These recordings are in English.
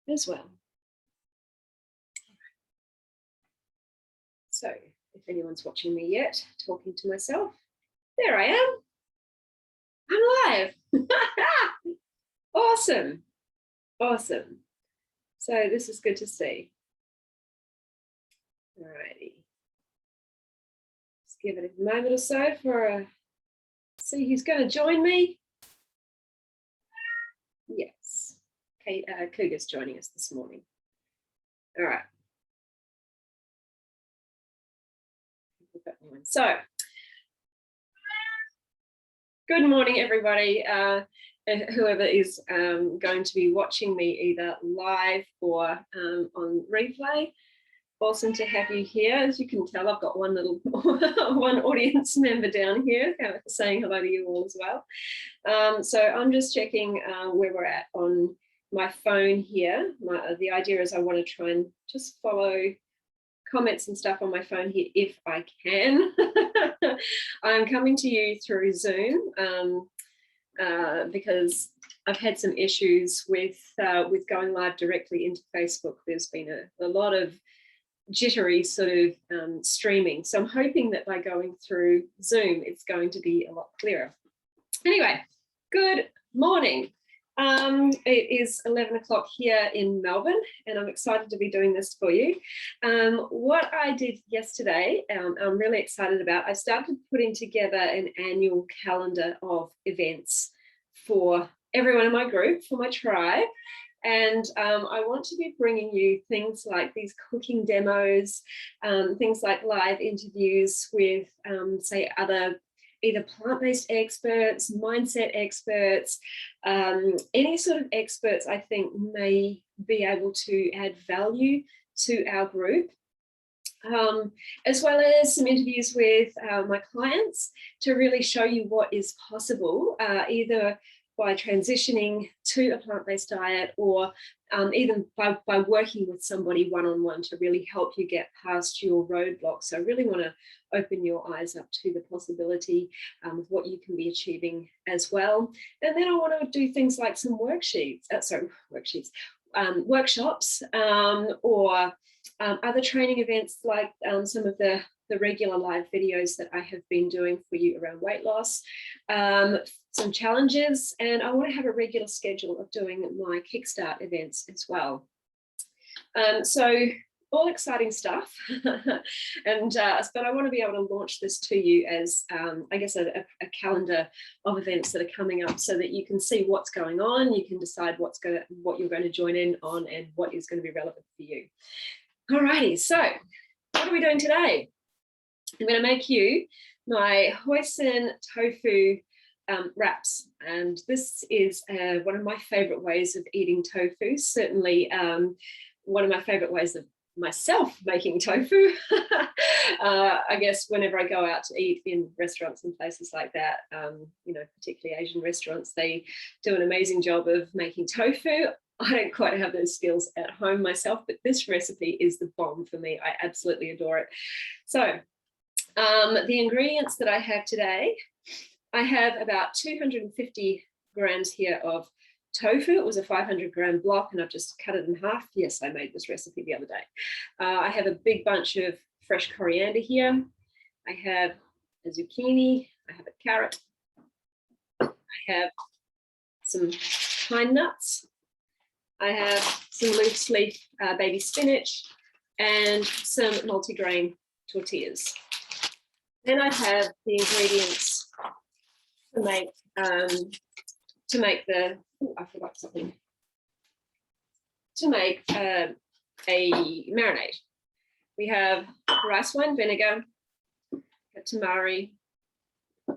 as well. So if anyone's watching me yet, talking to myself, there I am. I'm live. Awesome. Awesome. So this is good to see. All righty. Just give it a moment or so for see who's going to join me. Yes. Okay, Cougar's joining us this morning. All right. So, good morning, everybody. Whoever is going to be watching me either live or on replay. Awesome to have you here. As you can tell, I've got one audience member down here saying hello to you all as well. So I'm just checking where we're at on my phone here. The idea is I want to try and just follow comments and stuff on my phone here if I can. I'm coming to you through Zoom because I've had some issues with going live directly into Facebook. There's been a lot of jittery sort of streaming. So I'm hoping that by going through Zoom, it's going to be a lot clearer. Anyway, good morning. It is 11 o'clock here in Melbourne, and I'm excited to be doing this for you. What I did yesterday, I'm really excited about. I started putting together an annual calendar of events for everyone in my group, for my tribe. And I want to be bringing you things like these cooking demos, things like live interviews with, say, other either plant-based experts, mindset experts, any sort of experts I think may be able to add value to our group, as well as some interviews with my clients to really show you what is possible, either by transitioning to a plant-based diet or even by working with somebody one-on-one to really help you get past your roadblocks. So I really want to open your eyes up to the possibility of what you can be achieving as well. And then I want to do things like some workshops, or other training events like some of the regular live videos that I have been doing for you around weight loss, some challenges, and I want to have a regular schedule of doing my Kickstart events as well. So all exciting stuff, and but I want to be able to launch this to you as I guess a calendar of events that are coming up, so that you can see what's going on, you can decide what you're going to join in on and what is going to be relevant for you. Alrighty, so what are we doing today? I'm going to make you my Hoisin tofu wraps, and this is one of my favorite ways of eating tofu, certainly one of my favorite ways of myself making tofu. I guess whenever I go out to eat in restaurants and places like that, you know, particularly Asian restaurants, they do an amazing job of making tofu. I don't quite have those skills at home myself, but this recipe is the bomb for me. I absolutely adore it. So the ingredients that I have today, I have about 250 grams here of tofu. It was a 500-gram block, and I've just cut it in half. Yes, I made this recipe the other day. I have a big bunch of fresh coriander here. I have a zucchini. I have a carrot. I have some pine nuts. I have some loose leaf baby spinach and some multigrain tortillas. Then I have the ingredients to make the, oh, I forgot something. To make a marinade. We have rice wine vinegar, tamari, we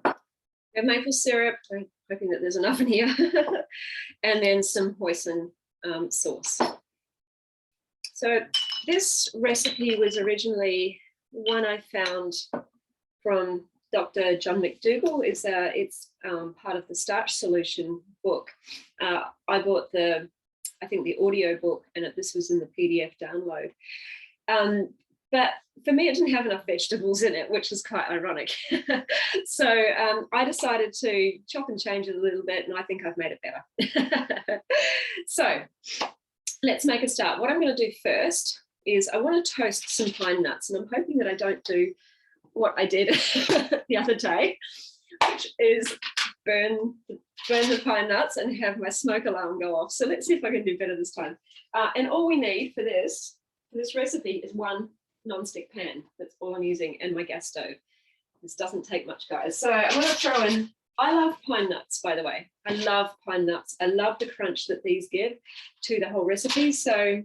have maple syrup, I'm hoping that there's enough in here, and then some hoisin sauce. So this recipe was originally one I found from Dr. John McDougall. It's part of the Starch Solution book. I bought I think the audio book, and this was in the PDF download. But for me, it didn't have enough vegetables in it, which was quite ironic. So I decided to chop and change it a little bit, and I think I've made it better. So let's make a start. What I'm going to do first is I want to toast some pine nuts, and I'm hoping that I don't do what I did the other day, which is burn the pine nuts and have my smoke alarm go off. So let's see if I can do better this time. And all we need for this recipe is one non-stick pan. That's all I'm using, and my gas stove. This doesn't take much, guys. So I'm going to throw in, I love pine nuts, by the way. I love pine nuts. I love the crunch that these give to the whole recipe. So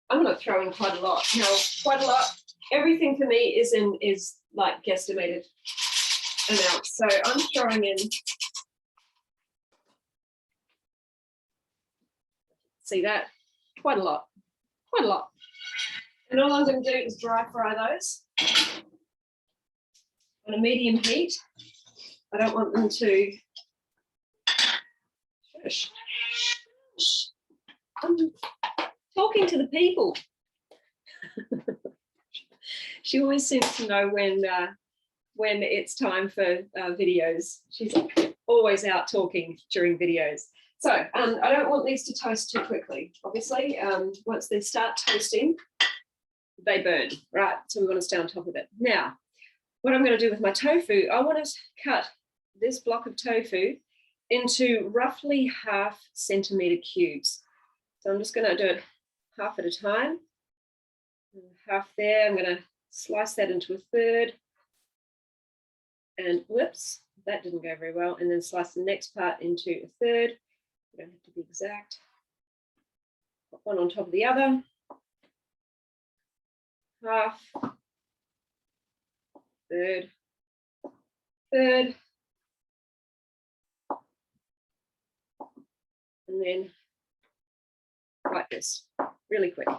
I'm going to throw in quite a lot. Now, quite a lot. Everything for me is like guesstimated amounts. So I'm throwing in, see that? Quite a lot. Quite a lot. And all I'm going to do is dry fry those on a medium heat. I don't want them to, shush. I'm talking to the people. She always seems to know when it's time for videos. She's always out talking during videos. So I don't want these to toast too quickly. Obviously, once they start toasting, they burn, right? So we want to stay on top of it. Now, what I'm going to do with my tofu, I want to cut this block of tofu into roughly 1/2 centimeter cubes. So I'm just going to do it half at a time. Half there. I'm going to slice that into 1/3. And whoops, that didn't go very well. And then slice the next part into 1/3. You don't have to be exact. Put one on top of the other. Half, third, and then like this, really quick.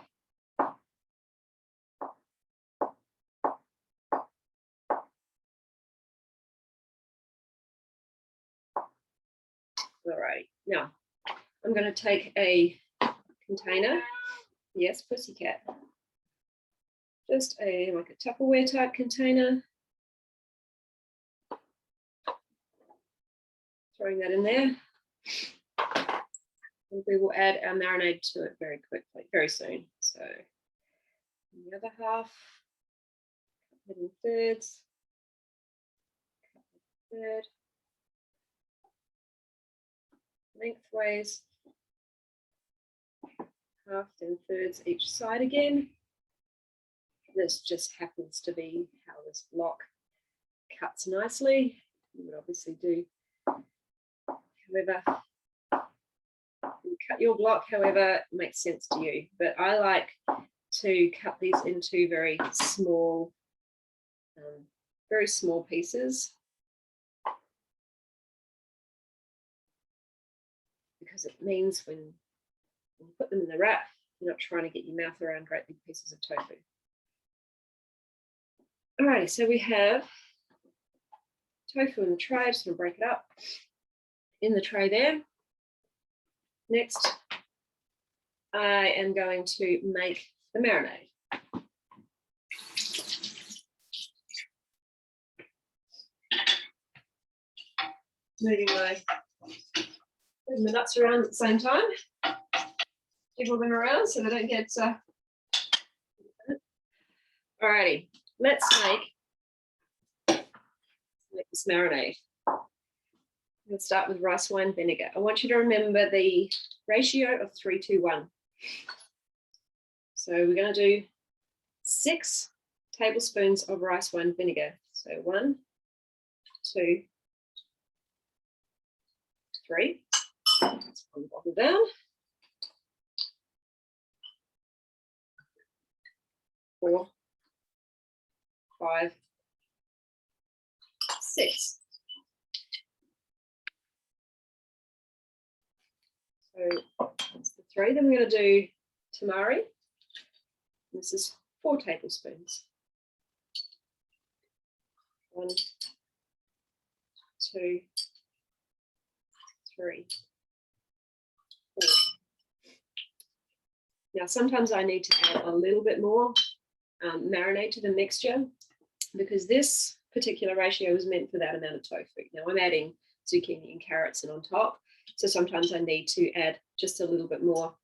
All right, now I'm going to take a container. Yes, pussycat. Just like a Tupperware type container. Throwing that in there. And we will add our marinade to it very quickly, very soon. So the other half, cut it in thirds, cut it third, lengthways, half then thirds each side again. This just happens to be how this block cuts nicely. You would obviously do however you cut your block, however makes sense to you. But I like to cut these into very small pieces, because it means when you put them in the wrap, you're not trying to get your mouth around great big pieces of tofu. Alrighty, so we have tofu in the tray. Just going to break it up in the tray there. Next, I am going to make the marinade. Moving the nuts around at the same time. Jiggle them around so they don't get. Alrighty, let's make this marinade. I'm going to start with rice wine vinegar. I want you to remember the ratio of 3-to-1. So we're going to do 6 tablespoons of rice wine vinegar. So 1, 2, 3. Let's put the bottle down. 4, 5, 6. So that's the 3. Then we're going to do tamari. This is 4 tablespoons. 1, 2, 3, 4. Now, sometimes I need to add a little bit more marinade to the mixture, because this particular ratio is meant for that amount of tofu. Now, I'm adding zucchini and carrots and on top, so sometimes I need to add just a little bit more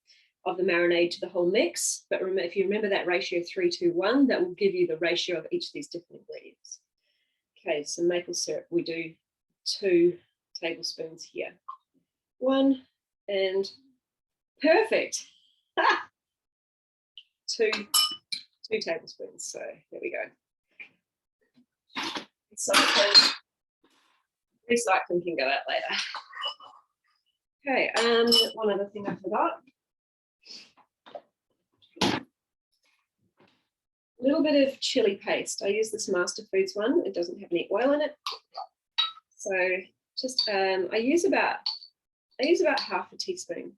of the marinade to the whole mix. But remember, if you remember that ratio 3-2-1, that will give you the ratio of each of these different ingredients. Okay, so maple syrup, we do 2 tablespoons here. 1 and perfect. 2 tablespoons. So there we go. Recycling can go out later. Okay, one other thing I forgot. A little bit of chili paste. I use this Master Foods one. It doesn't have any oil in it. So just I use about half a teaspoon.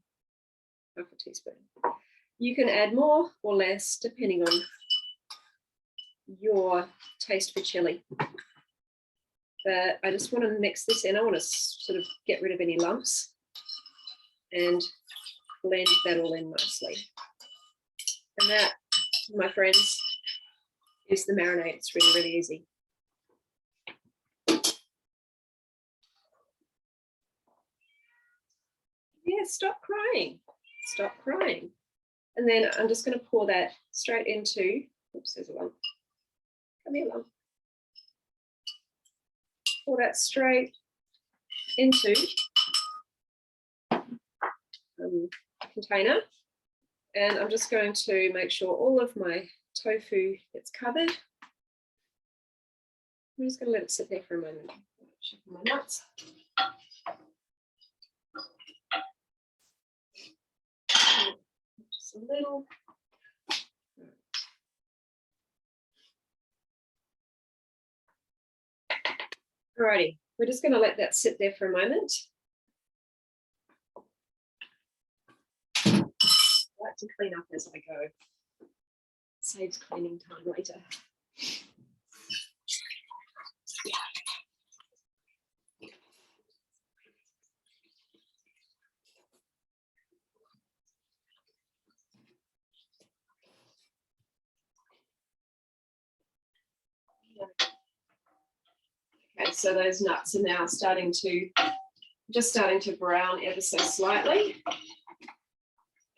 You can add more or less depending on your taste for chili. But I just want to mix this in. I want to sort of get rid of any lumps and blend that all in nicely. And that, my friends, is the marinade. It's really, really easy. Yeah, stop crying. Stop crying. And then I'm just going to pour that straight into, oops, there's a lump. Come here, lump. Pour that straight into container. And I'm just going to make sure all of my tofu gets covered. I'm just going to let it sit there for a moment. Check my nuts. Just a little. Alrighty, we're just going to let that sit there for a moment. I like to clean up as I go. Saves cleaning time later. Okay, so those nuts are now starting to brown ever so slightly.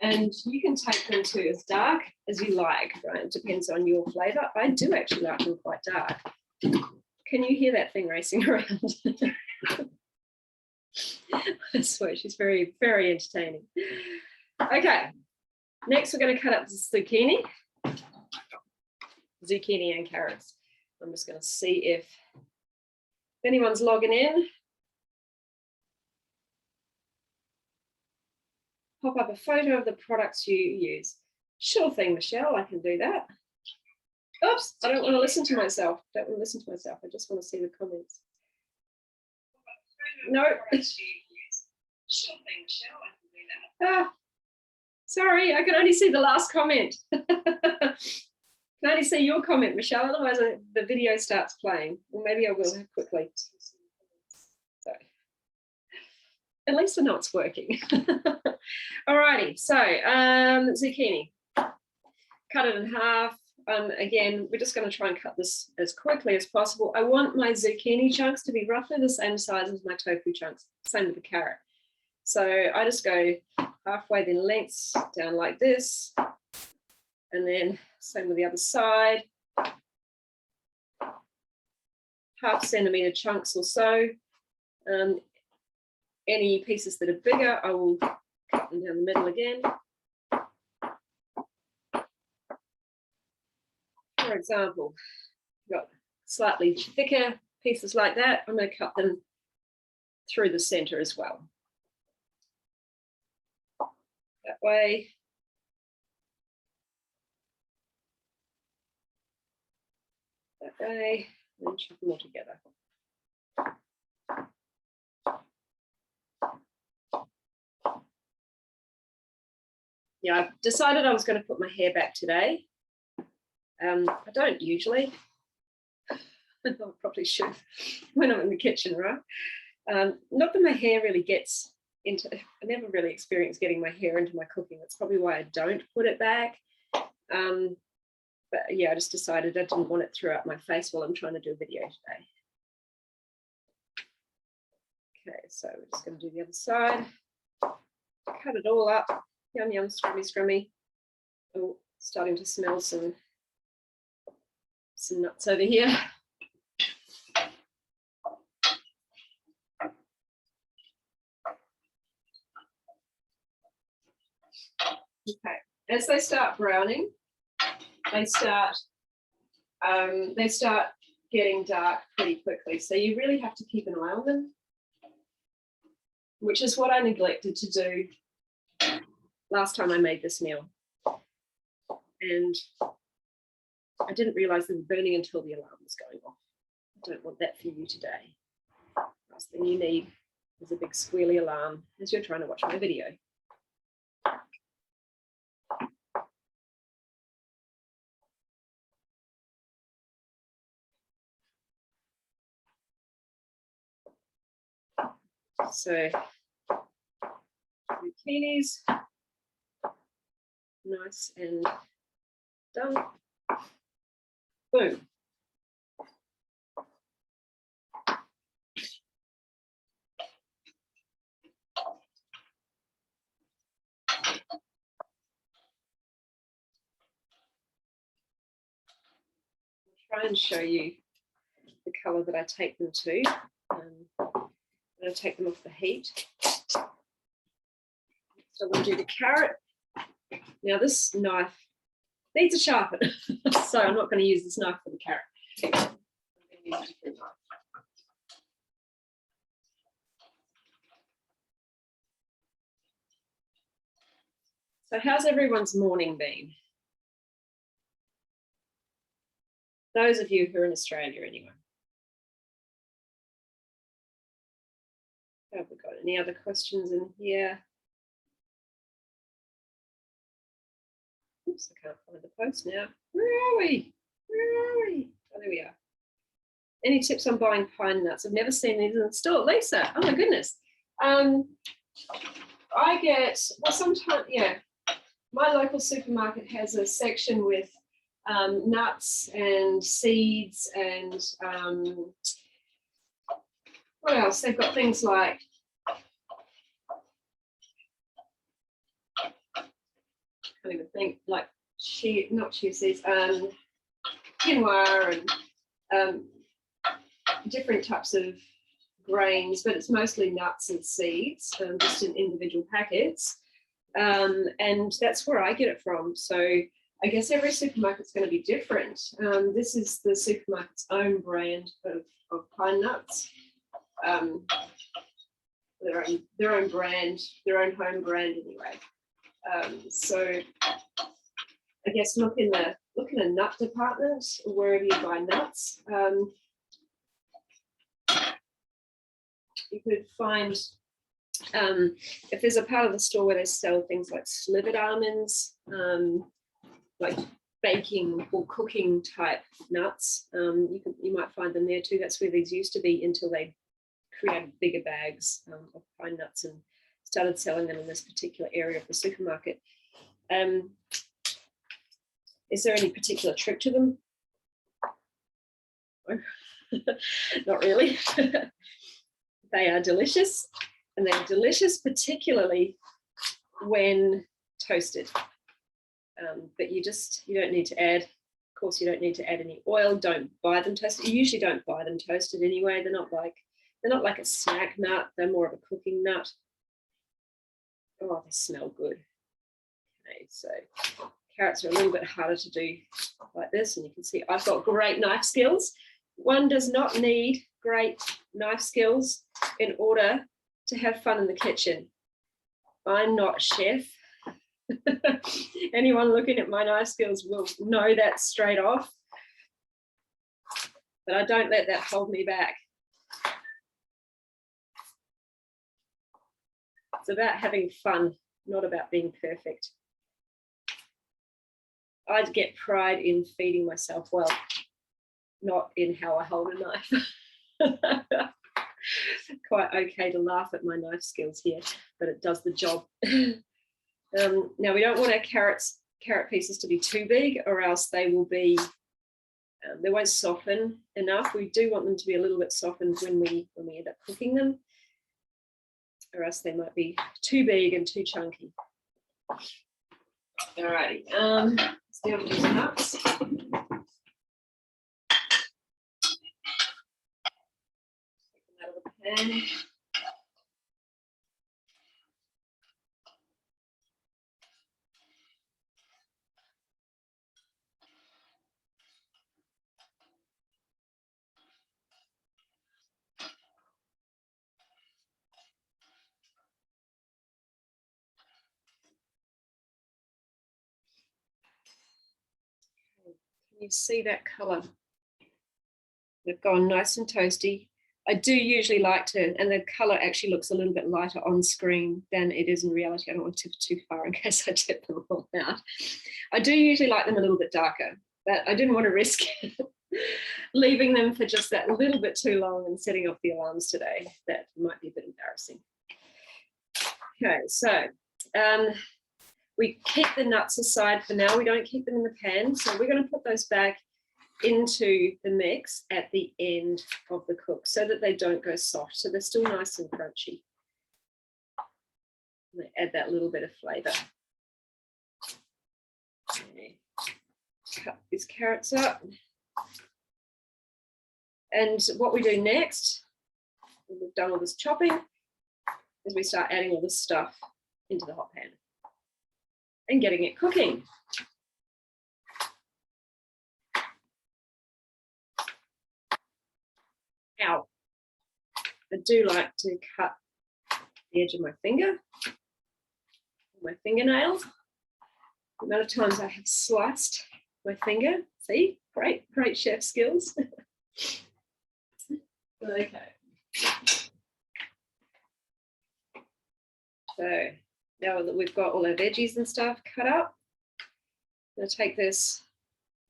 And you can take them to as dark as you like, right? It depends on your flavor. I do actually like them quite dark. Can you hear that thing racing around? I swear, she's very, very entertaining. Okay, next we're going to cut up the zucchini and carrots. I'm just going to see if anyone's logging in. Pop up a photo of the products you use. Sure thing, Michelle, I can do that. Oops, I don't want to listen to myself. I just want to see the comments. No. Sure thing, Michelle, I can do that. Ah, sorry, I can only see the last comment. I can only see your comment, Michelle, otherwise the video starts playing. Or maybe I will quickly. So, at least I know it's working. Alrighty, so zucchini. Cut it in half. Again, we're just going to try and cut this as quickly as possible. I want my zucchini chunks to be roughly the same size as my tofu chunks. Same with the carrot. So I just go halfway in lengths down like this. And then same with the other side. Half centimeter chunks or so. Any pieces that are bigger, I will cut them down the middle again. For example, got slightly thicker pieces like that. I'm going to cut them through the center as well. That way. That way, and chop them all together. Yeah, I've decided I was going to put my hair back today. I don't usually. I probably should when I'm in the kitchen, right? Not that my hair really gets into, I never really experienced getting my hair into my cooking. That's probably why I don't put it back. But yeah, I just decided I didn't want it throughout my face while I'm trying to do a video today. Okay, so we're just going to do the other side. Cut it all up Yum, yum, scrummy, scrummy. Oh, starting to smell some nuts over here. Okay, as they start browning, they start getting dark pretty quickly. So you really have to keep an eye on them, which is what I neglected to do last time I made this meal. And I didn't realize they were burning until the alarm was going off. I don't want that for you today. Last thing you need is a big squealy alarm as you're trying to watch my video. So zucchinis, nice and done. Boom. I'll try and show you the color that I take them to. I'm going to take them off the heat. So I'm going to do the carrot. Now this knife needs a sharpen, so I'm not going to use this knife for the carrot. I'm going to use a different knife. So how's everyone's morning been? Those of you who are in Australia anyway. Have we got any other questions in here? Oops, I can't find the post now. Where are we? Where are we? Oh, there we are. Any tips on buying pine nuts? I've never seen these in the store. Lisa, oh my goodness. I get, well, sometimes, yeah, my local supermarket has a section with nuts and seeds and what else? They've got things like I can't even think, like not chia seeds, quinoa and different types of grains, but it's mostly nuts and seeds, just in individual packets. And that's where I get it from. So I guess every supermarket's going to be different. This is the supermarket's own brand of pine nuts. Their own brand, their own home brand anyway. So I guess look in the nut department wherever you buy nuts. You could find if there's a part of the store where they sell things like slivered almonds, like baking or cooking type nuts, you might find them there too. That's where these used to be until they created bigger bags of pine nuts and started selling them in this particular area of the supermarket. Is there any particular trick to them? No. Not really. They are delicious, and they're delicious particularly when toasted. But you don't need to add, of course, you don't need to add any oil. Don't buy them toasted. You usually don't buy them toasted anyway. They're not like a snack nut. They're more of a cooking nut. Oh, they smell good. Okay, so carrots are a little bit harder to do like this, and you can see I've got great knife skills. One does not need great knife skills in order to have fun in the kitchen. I'm not a chef. Anyone looking at my knife skills will know that straight off. But I don't let that hold me back. It's about having fun, not about being perfect. I get pride in feeding myself well, not in how I hold a knife. Quite okay to laugh at my knife skills here, but it does the job. Now we don't want our carrot pieces to be too big, or else they will be, they won't soften enough. We do want them to be a little bit softened when we end up cooking them, or else they might be too big and too chunky. Alrighty, let's deal with these nuts. Take them out of the pan. You see that color? They've gone nice and toasty. I do usually like to, and the color actually looks a little bit lighter on screen than it is in reality. I don't want to tip too far in case I tip them all out. I do usually like them a little bit darker, but I didn't want to risk leaving them for just that little bit too long and setting off the alarms today. That might be a bit embarrassing. Okay, so we keep the nuts aside for now. We don't keep them in the pan. So we're going to put those back into the mix at the end of the cook so that they don't go soft. So they're still nice and crunchy. And they add that little bit of flavor. Okay. Cut these carrots up. And what we do next, when we've done all this chopping, is we start adding all this stuff into the hot pan and getting it cooking. Ow. I do like to cut the edge of my finger, my fingernail. The amount of times I have sliced my finger. See, great chef skills. Okay. So now that we've got all our veggies and stuff cut up, I'm going to take this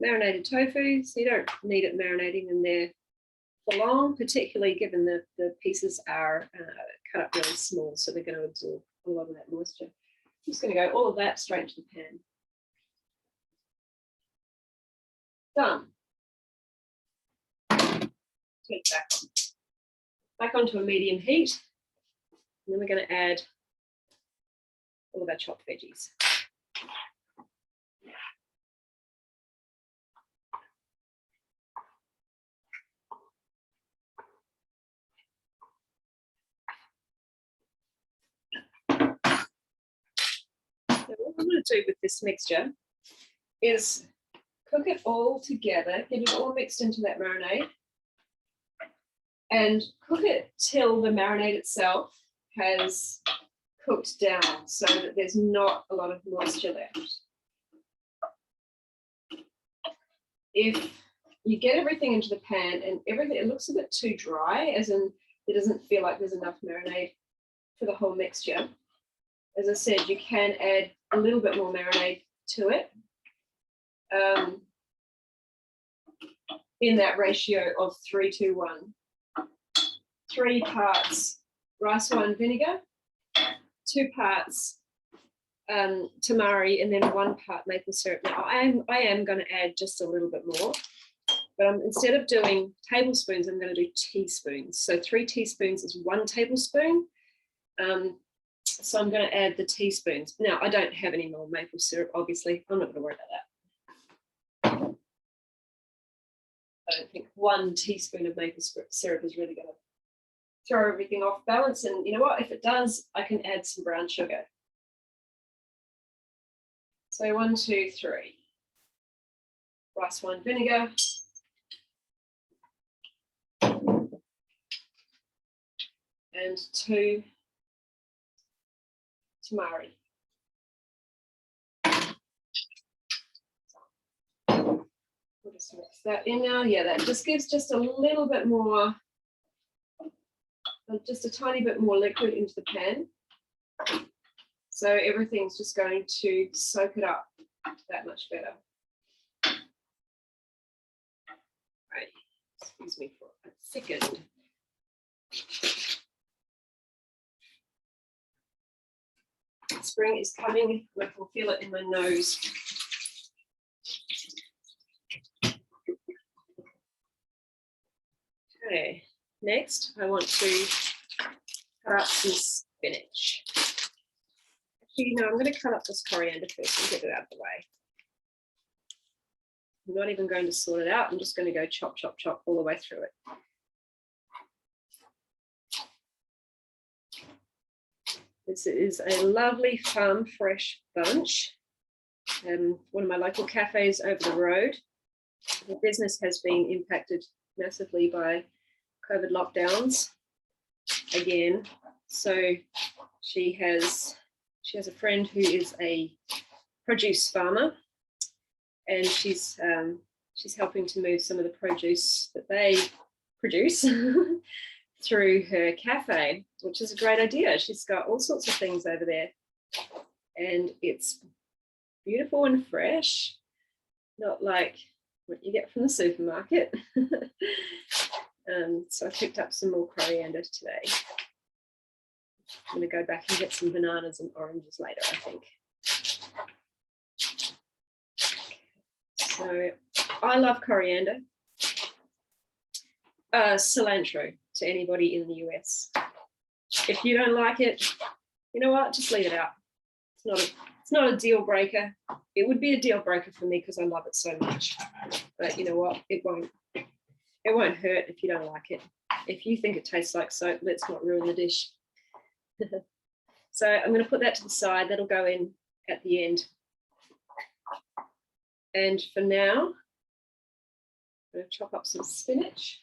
marinated tofu. So you don't need it marinating in there for long, particularly given that the pieces are cut up really small, so they're going to absorb a lot of that moisture. I'm just going to go all of that straight into the pan. Done. Turn it back onto a medium heat, and then we're going to add all of our chopped veggies. So what I'm going to do with this mixture is cook it all together, get it all mixed into that marinade, and cook it till the marinade itself has cooked down so that there's not a lot of moisture left. If you get everything into the pan and everything, it looks a bit too dry, as in it doesn't feel like there's enough marinade for the whole mixture. As I said, you can add a little bit more marinade to it in that ratio of 3:1. 3 parts rice wine vinegar, 2 parts tamari, and then 1 part maple syrup. Now I am going to add just a little bit more, but instead of doing tablespoons, I'm going to do teaspoons. So 3 teaspoons is 1 tablespoon. So I'm going to add the teaspoons. Now I don't have any more maple syrup, obviously. I'm not going to worry about that. I don't think 1 teaspoon of maple syrup is really going to throw everything off balance. And you know what? If it does, I can add some brown sugar. So 1, 2, 3. Rice wine vinegar. And 2 tamari. We'll just mix that in now. Yeah, that just gives just a little bit more, just a tiny bit more liquid into the pan. So everything's just going to soak it up that much better. Right, excuse me for a second. Spring is coming, I can feel it in my nose. Okay, next I want to cut up some spinach. Actually, no, I'm going to cut up this coriander first and get it out of the way. I'm not even going to sort it out. I'm just going to go chop, chop, chop all the way through it. This is a lovely farm fresh bunch. One of my local cafes over the road. The business has been impacted massively by COVID lockdowns again. So she has a friend who is a produce farmer, and she's helping to move some of the produce that they produce through her cafe, which is a great idea. She's got all sorts of things over there, and it's beautiful and fresh, not like what you get from the supermarket. So I picked up some more coriander today. I'm going to go back and get some bananas and oranges later, I think. So I love coriander. Cilantro to anybody in the US. If you don't like it, you know what? Just leave it out. It's not a deal breaker. It would be a deal breaker for me because I love it so much. But you know what? It won't hurt if you don't like it. If you think it tastes like soap, let's not ruin the dish. So I'm going to put that to the side. That'll go in at the end. And for now, I'm going to chop up some spinach.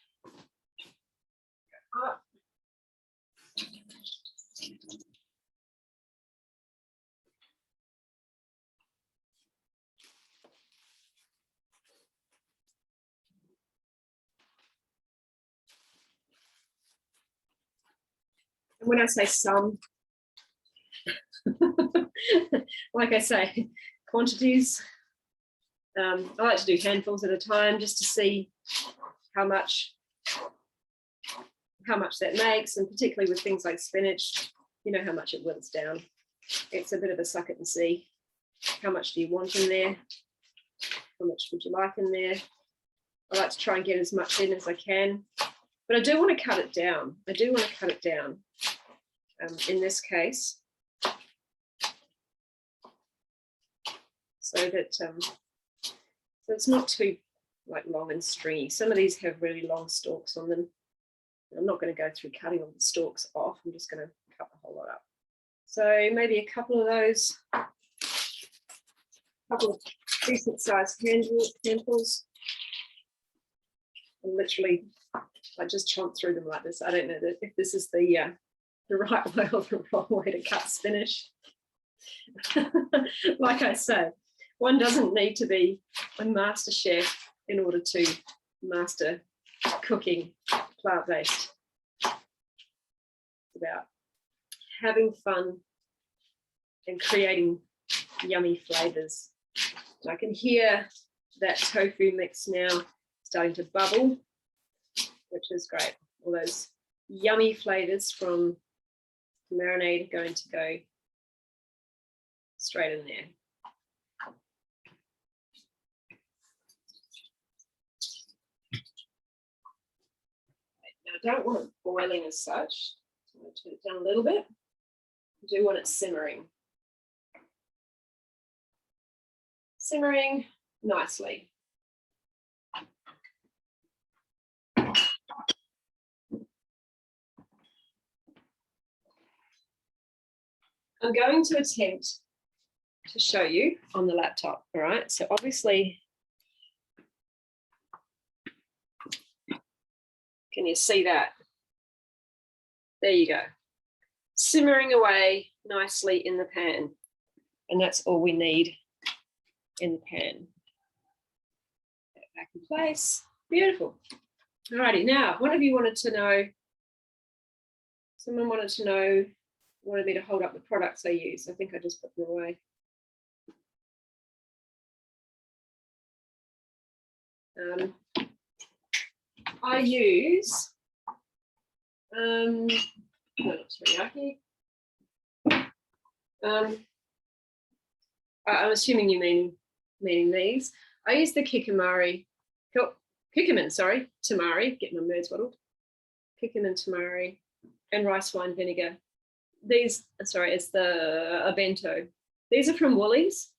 And when I say some, like I say, quantities, I like to do handfuls at a time just to see how much that makes, and particularly with things like spinach, you know how much it wilts down. It's a bit of a suck it and see. How much do you want in there? How much would you like in there? I like to try and get as much in as I can, but I do want to cut it down. In this case, so that so it's not too like long and stringy. Some of these have really long stalks on them. I'm not going to go through cutting all the stalks off. I'm just going to cut the whole lot up. So maybe a couple of those, couple of decent sized handfuls. And literally, I just chomp through them like this. I don't know if this is the right way or the wrong way to cut spinach. Like I said, one doesn't need to be a master chef in order to master cooking plant-based. It's about having fun and creating yummy flavors. I can hear that tofu mix now starting to bubble, which is great. All those yummy flavors from Marinade are going to go straight in there. Now, I don't want it boiling as such. So I'm going to turn it down a little bit. I do want it simmering. Simmering nicely. I'm going to attempt to show you on the laptop, all right? So obviously, can you see that? There you go. Simmering away nicely in the pan. And that's all we need in the pan. Get it back in place. Beautiful. All righty, now, one of you wanted to know, someone wanted to know, wanted me to hold up the products I use. I think I just put them away. I use teriyaki. I'm assuming you meaning these. I use the curcumin, tamari, get my words muddled. Curcumin tamari and rice wine vinegar these, sorry, it's a bento. These are from Woolies,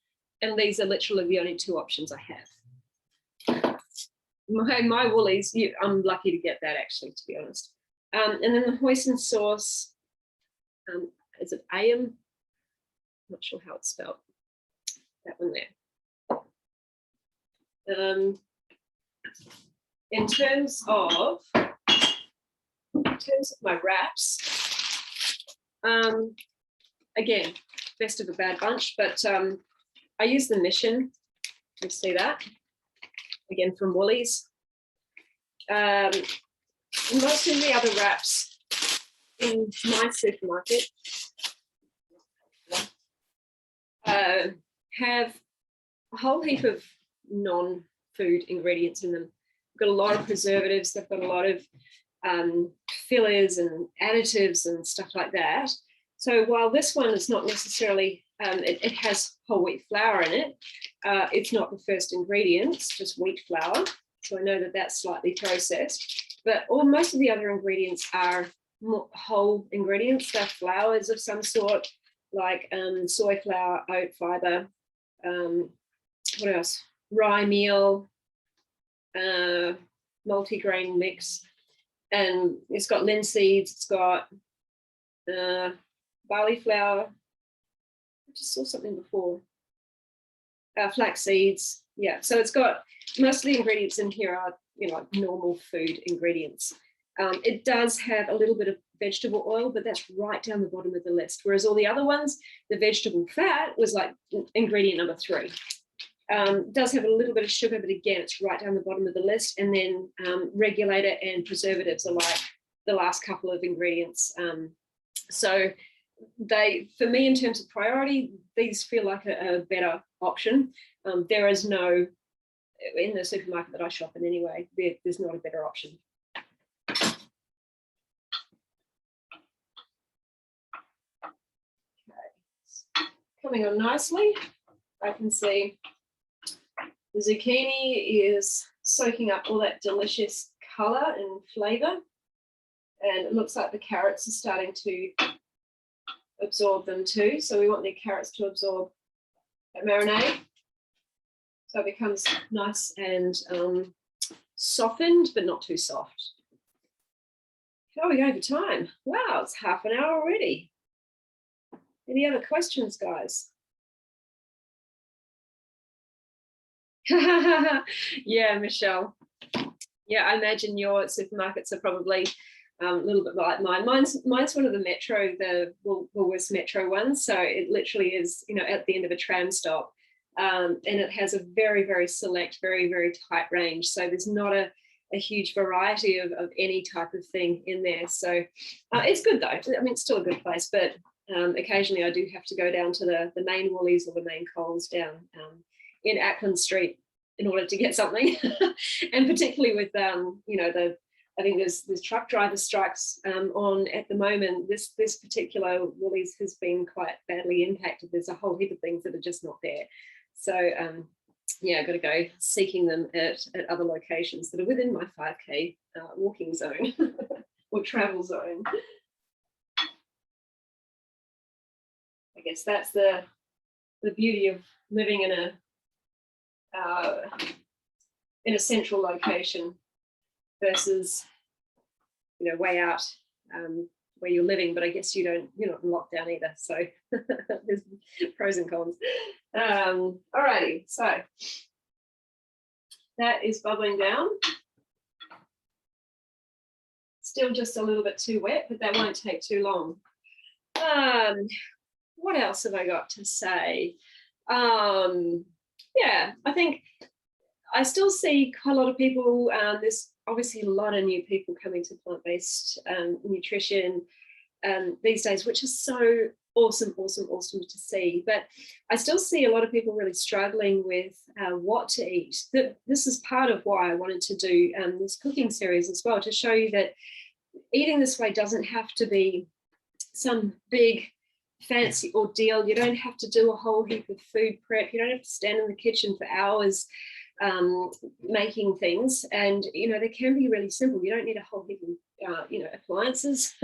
and these are literally the only two options I have. My Woolies, I'm lucky to get that actually, to be honest. And then the hoisin sauce, is it Ayam? Not sure how it's spelled. That one there. In terms of my wraps, again, best of a bad bunch, but I use the Mission. You see that? Again, from Woolies. Most of the other wraps in my supermarket have a whole heap of non-food ingredients in them. They've got a lot of preservatives. They've got a lot of fillers and additives and stuff like that. So while this one is not necessarily, it has whole wheat flour in it, it's not the first ingredient, it's just wheat flour. So I know that that's slightly processed, but most of the other ingredients are whole ingredients. They're flours of some sort, like soy flour, oat fiber, what else? Rye meal, multi-grain mix, and it's got linseeds, it's got barley flour. I just saw something before. Flax seeds, yeah. So it's got, most of the ingredients in here are, like normal food ingredients. It does have a little bit of vegetable oil, but that's right down the bottom of the list. Whereas all the other ones, the vegetable fat was like ingredient number 3. It does have a little bit of sugar, but again, it's right down the bottom of the list. And then regulator and preservatives are like the last couple of ingredients. So for me, in terms of priority, these feel like a better option. There is no, in the supermarket that I shop in anyway, there's not a better option. Coming on nicely, I can see the zucchini is soaking up all that delicious color and flavor, and it looks like the carrots are starting to absorb them too. So we want the carrots to absorb that marinade, so it becomes nice and softened, but not too soft. How are we going for time? Wow, it's half an hour already. Any other questions, guys? Yeah, Michelle. Yeah, I imagine your supermarkets are probably a little bit like mine. Mine's one of the Metro, the Woolworths Metro ones. So it literally is, at the end of a tram stop. And it has a very, very select, very, very tight range. So there's not a huge variety of any type of thing in there. So it's good though. I mean, it's still a good place, but occasionally I do have to go down to the main Woolies or the main Coles down in Ackland Street in order to get something. And particularly with, I think there's truck driver strikes on at the moment. This particular Woolies has been quite badly impacted. There's a whole heap of things that are just not there. So yeah, I've got to go seeking them at other locations that are within my 5K walking zone or travel zone. I guess that's the beauty of living in a central location versus way out where you're living. But I guess you're not in lockdown either, so there's pros and cons. Alrighty, so that is bubbling down. Still just a little bit too wet, but that won't take too long. What else have I got to say? Yeah, I think I still see quite a lot of people, there's obviously a lot of new people coming to plant-based nutrition these days, which is so awesome to see. But I still see a lot of people really struggling with what to eat. This is part of why I wanted to do this cooking series as well, to show you that eating this way doesn't have to be some big fancy ordeal. You don't have to do a whole heap of food prep. You don't have to stand in the kitchen for hours making things. And they can be really simple. You don't need a whole heap of appliances.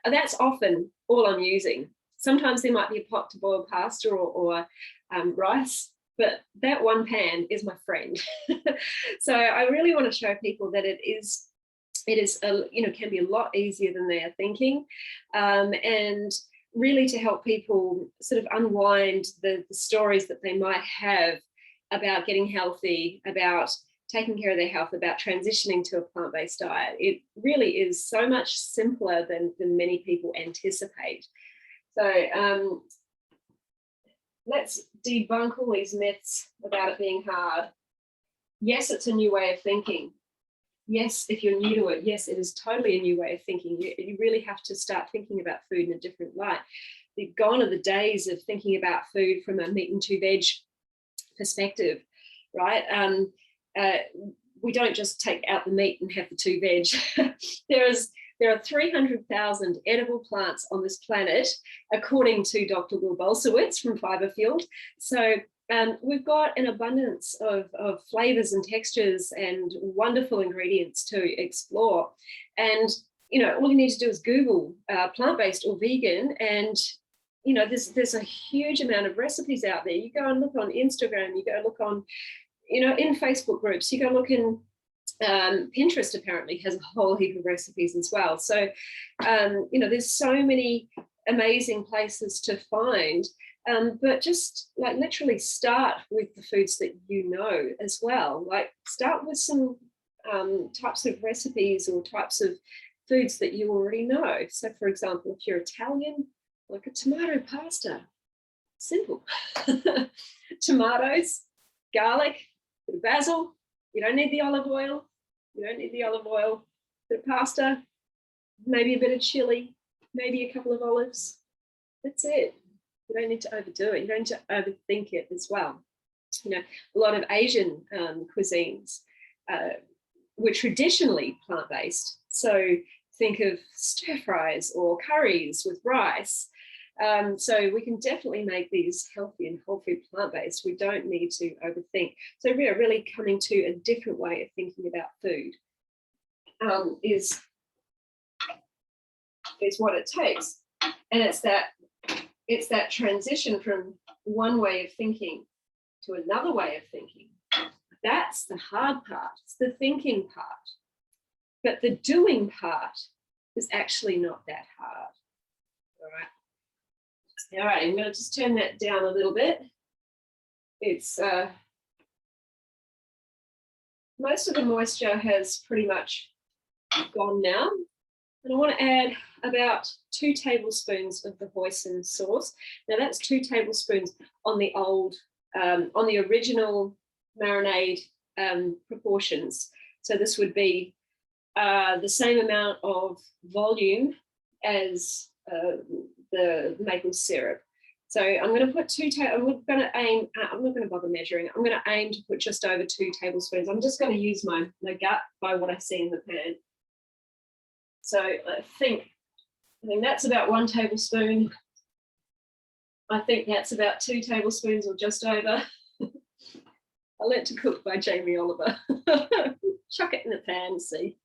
That's often all I'm using. Sometimes there might be a pot to boil pasta or rice, but that one pan is my friend. So I really want to show people that it is can be a lot easier than they are thinking, and really to help people sort of unwind the stories that they might have about getting healthy, about taking care of their health, about transitioning to a plant-based diet. It really is so much simpler than many people anticipate. So let's debunk all these myths about it being hard. Yes, it's a new way of thinking. Yes, if you're new to it, yes, it is totally a new way of thinking. You really have to start thinking about food in a different light. Gone are the days of thinking about food from a meat and two veg perspective, right? We don't just take out the meat and have the two veg. There are 300,000 edible plants on this planet, according to Dr. Will Bolsowitz from Fiberfield. So we've got an abundance of flavors and textures and wonderful ingredients to explore. And, all you need to do is Google plant-based or vegan, and, there's a huge amount of recipes out there. You go and look on Instagram, you go look on, in Facebook groups, you go look in Pinterest apparently has a whole heap of recipes as well. So, there's so many amazing places to find. But just like literally start with the foods that you know as well. Like start with some types of recipes or types of foods that you already know. So for example, if you're Italian, like a tomato pasta, simple. Tomatoes, garlic, bit of basil. You don't need the olive oil. Bit of pasta, maybe a bit of chili, maybe a couple of olives. That's it. You don't need to overdo it. You don't need to overthink it as well. A lot of Asian cuisines were traditionally plant-based. So think of stir fries or curries with rice. So we can definitely make these healthy and whole food plant-based. We don't need to overthink. So we're really coming to a different way of thinking about food is what it takes. And it's that transition from one way of thinking to another way of thinking. That's the hard part. It's the thinking part. But the doing part is actually not that hard. All right, I'm going to just turn that down a little bit. It's most of the moisture has pretty much gone now. And I want to add about 2 tablespoons of the hoisin sauce. Now that's 2 tablespoons on the on the original marinade proportions. So this would be the same amount of volume as the maple syrup. So I'm going to put I'm not going to bother measuring. I'm going to aim to put just over 2 tablespoons. I'm just going to use my gut by what I see in the pan. So I think that's about 1 tablespoon. I think that's about 2 tablespoons or just over. I learnt to cook by Jamie Oliver. Chuck it in the pan and see.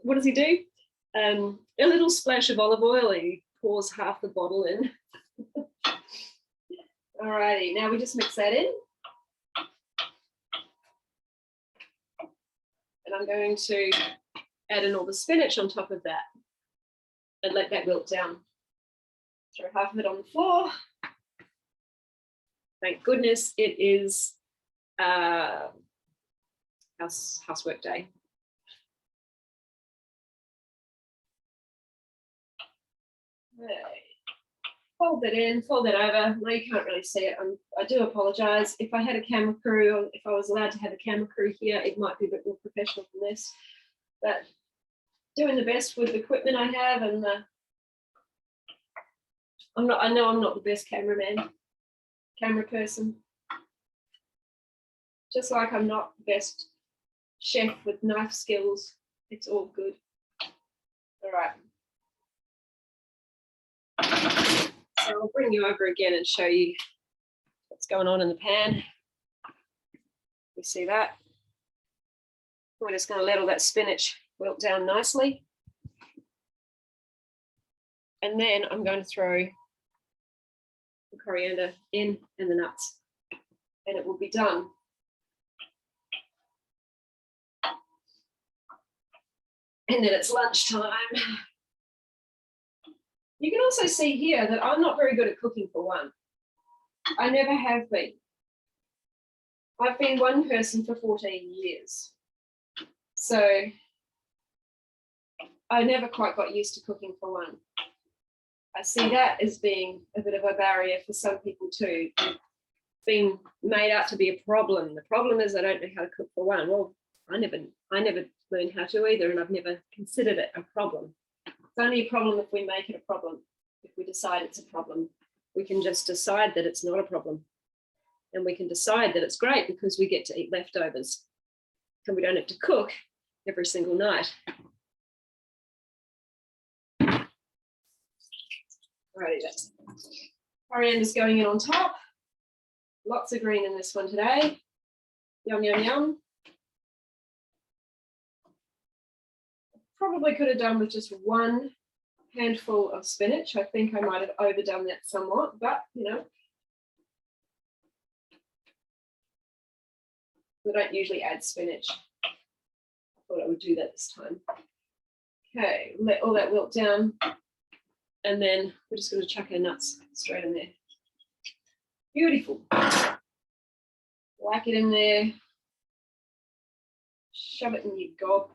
What does he do? A little splash of olive oil. He pours half the bottle in. Alrighty, now we just mix that in. And I'm going to add in all the spinach on top of that and let that wilt down. Throw half of it on the floor. Thank goodness it is housework day. Right. Fold that in, fold that over. No, you can't really see it. I do apologise. If I had a camera crew, or if I was allowed to have a camera crew here, it might be a bit more professional than this. But doing the best with the equipment I have, and I know I'm not the best camera person. Just like I'm not the best chef with knife skills. It's all good. All right. So I'll bring you over again and show you what's going on in the pan. You see that? We're just going to let all that spinach wilt down nicely. And then I'm going to throw the coriander in and the nuts, and it will be done. And then it's lunchtime. You can also see here that I'm not very good at cooking for one. I never have been. I've been one person for 14 years. So I never quite got used to cooking for one. I see that as being a bit of a barrier for some people too. Being made out to be a problem. The problem is I don't know how to cook for one. Well, I never learned how to either, and I've never considered it a problem. It's only a problem if we make it a problem. If we decide it's a problem, we can just decide that it's not a problem. And we can decide that it's great because we get to eat leftovers. And we don't have to cook every single night. Alrighty, that's coriander's going in on top. Lots of green in this one today. Yum, yum, yum. Probably could have done with just one handful of spinach. I think I might have overdone that somewhat, but you know, we don't usually add spinach. I thought I would do that this time. Okay, let all that wilt down, and then we're just going to chuck our nuts straight in there. Beautiful. Whack it in there. Shove it in your gob.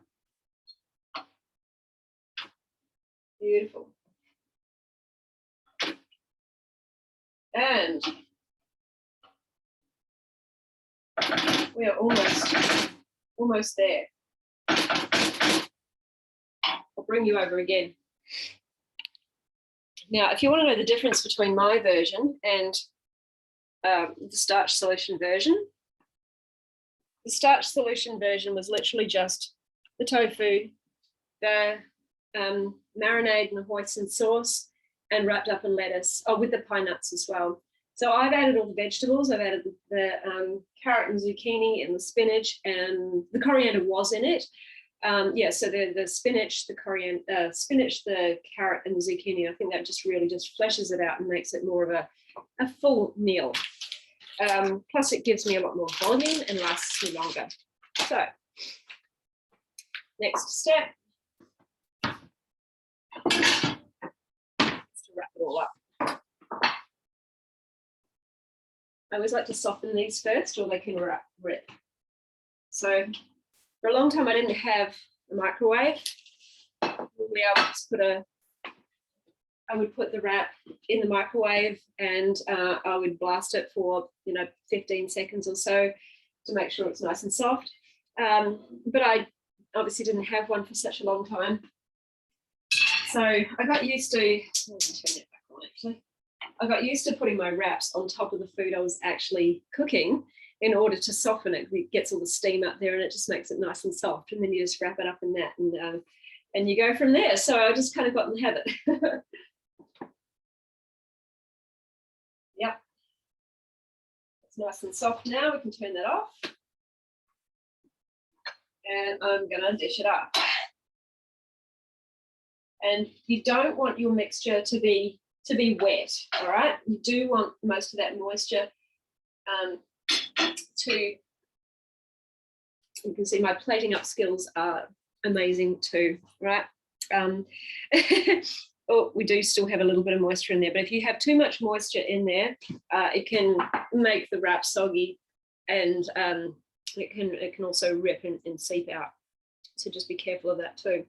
Beautiful. And we are almost there. I'll bring you over again. Now, if you want to know the difference between my version and the starch solution version, the starch solution version was literally just the tofu, the marinade and the hoisin sauce, and wrapped up in lettuce, with the pine nuts as well. So I've added all the vegetables. I've added the carrot and zucchini and the spinach, and the coriander was in it. Yeah, so the spinach, the coriander, spinach, the carrot, and the zucchini. I think that just really just fleshes it out and makes it more of a full meal. Plus, it gives me a lot more volume and lasts me longer. So, next step. To wrap it all up. I always like to soften these first, or they can rip. So for a long time, I didn't have a microwave. Normally, I would put the wrap in the microwave, and I would blast it for 15 seconds or so to make sure it's nice and soft. But I obviously didn't have one for such a long time. So I got used to, let's turn it back on actually. I got used to putting my wraps on top of the food I was actually cooking in order to soften it. It gets all the steam up there and it just makes it nice and soft. And then you just wrap it up in that and you go from there. So I just kind of got in the habit. Yep. It's nice and soft now. We can turn that off. And I'm going to dish it up. And you don't want your mixture to be wet, all right? You do want most of that moisture you can see my plating up skills are amazing too, right? Oh, we do still have a little bit of moisture in there, but if you have too much moisture in there, it can make the wrap soggy, and it can also rip and seep out. So just be careful of that too.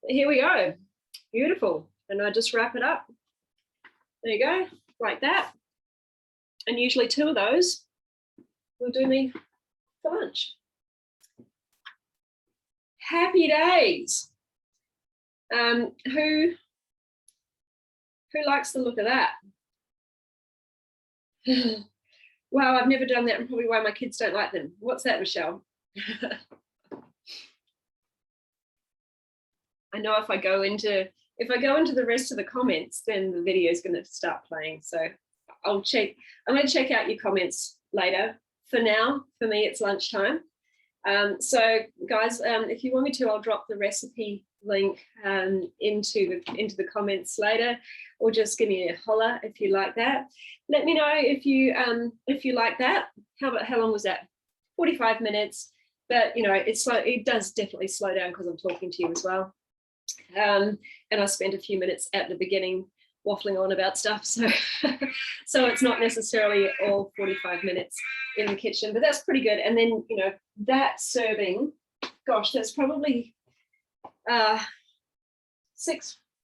But here we go. Beautiful. And I just wrap it up. There you go, like that. And usually 2 of those will do me for lunch. Happy days. Who likes the look of that? Wow, I've never done that, and probably why my kids don't like them. What's that, Michelle? I know if I go into the rest of the comments, then the video is going to start playing. So I'm going to check out your comments later. For now, for me, it's lunchtime. So guys, if you want me to, I'll drop the recipe link into the comments later, or just give me a holler if you like that. Let me know if you like that. How long was that? 45 minutes. But you know, it does definitely slow down because I'm talking to you as well. And I spent a few minutes at the beginning waffling on about stuff, so so it's not necessarily all 45 minutes in the kitchen, but that's pretty good. And then, you know, that serving, gosh, that's probably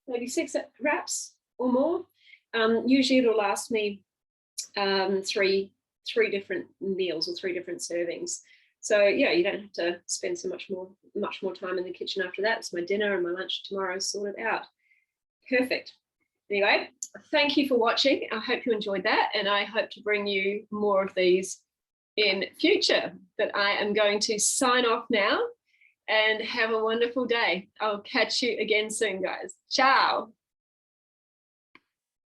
maybe six wraps or more. Usually it'll last me three different meals or 3 different servings. So yeah, you don't have to spend so much more time in the kitchen after that. It's my dinner and my lunch tomorrow sorted out. Perfect. Anyway, thank you for watching. I hope you enjoyed that, and I hope to bring you more of these in future. But I am going to sign off now and have a wonderful day. I'll catch you again soon, guys. Ciao.